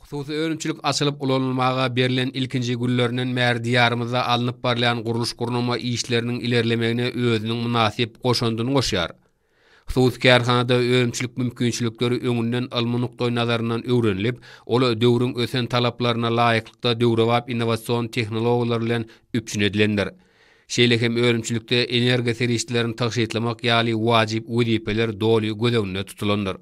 Hususy önümçilik açılıp ulanılmaga berilen ilkinji güllerinden bäri diýarymyzda alınıp barlayan guruluş gurnama işlerinin ilerlemegine özüniň münasip goşandygyny goşýar. Hususy kärhanada önümçilik mümkinçilikleri öňünden almy nukdaý nazaryndan öwrenilip, ola döwrüň ösen talaplaryna laýyklykda döwrewap innowasion tehnologiýalar bilen üpçün edilenler. Şeýle hem önümçilikde energiýa serişlerini taşytlamak ýaly wajyp wezipeler doly göz tutulanlar.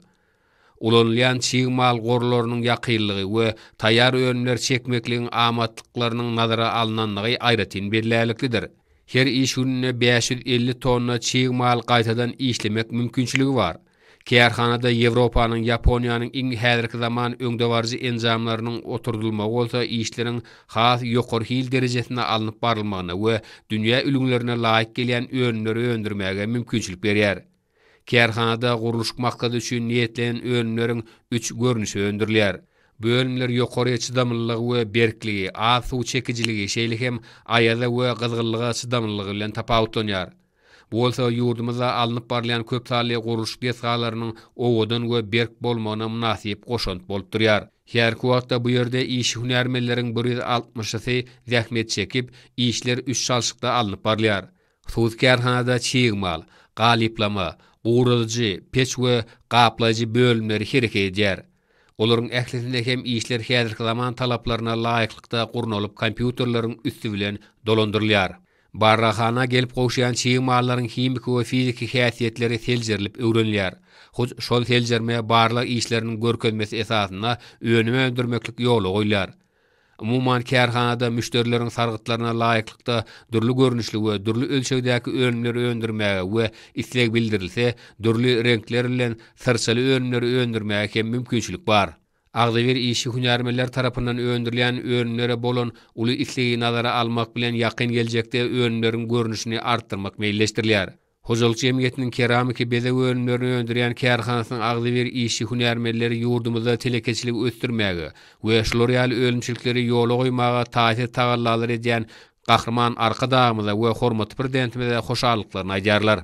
Ulanlayan çiğmal gorlarynyň ýakynlygy we taýýar önümler çekmekligiň amatlyklarynyň nazara alynanlygy aýratyn belläliklidir. Her iş gününe 550 tonna çiğmal gaýtadan işlemek mümkinçiligi bar. Kärhanada Ýewropanyň, Ýaponiýanyň iň häzirki zaman öňde barjy enzamlarynyň oturdulmagy bolsa, işleriň has ýokary hil derejesine alınıp barylmagyna we dünýä ülgünlerine laýyk gelýän önümleri öndürmäge mümkinçilik berýär. Kärhanada guruluş maksady üçin niýetlenen önümleriň 3 görnüşi öndürilýär. Bu önümler ýokary çydamlyligi we berkligi, az suw çekijiligi, şeýle hem aýaza we gyzgynlyga çydamlyligi bilen tapawutlanýar. Bu bolsa ýurdumyzda alınıp barlayan köp sally guruluş desgalarynyň owadan we berk bolmagyna münasip goşant bolup durýar. Her kuwatda bu ýerde iş hünärmelleriň 160-sy zähmet çekip, işler 3 şalşykda alınıp barlaýar. Hususy kärhanada çiğmal, galyplama, uğralıcı, peç we gaplayıcı bölümleri hereket edýär. Olaryň ählisinde hem işler häzirki zaman talaplaryna laýyklykda gurnalyp kompýuterleriň üstü bilen dolandyrylýar. Barrahana gelip goşýan çiğmallaryň himik we fiziki häsiýetleri seljerilip öwrenilýär. Şol seljerme barlyk işleriniň görkezmesi esasyna önüme öndürmeklik ýoly goýulýar. Umuman kärhanada müşterileriň sargytlaryna laýyklykda dürli görnüşli we dürli ölçegdäki önümleri öndürmäge we isleg bildirilse, dürli renkler bilen syrçaly önümleri öndürmäge hem mümkinçilik bar. Agdyber işi hünärmeler tarapyndan öndürilen önümlere bolan uly islegi nazara almak bilen ýakyn geljekde önümleriň görnüşini artdyrmak meýilleşdirilýär. Hojalyk jemgyýetiniň keramiki beze önümlerini öndürýän kärhanasynyň agdyber işi hünärmelleri ýurdumyzda telekeçiligi östürmäge we şolar ýaly ölümçilikleri ýola goýmaga taýsir tagallar edýän gahrman arka dagymyza we hormatly prezidentimize hoşallyklaryny aýdýarlar.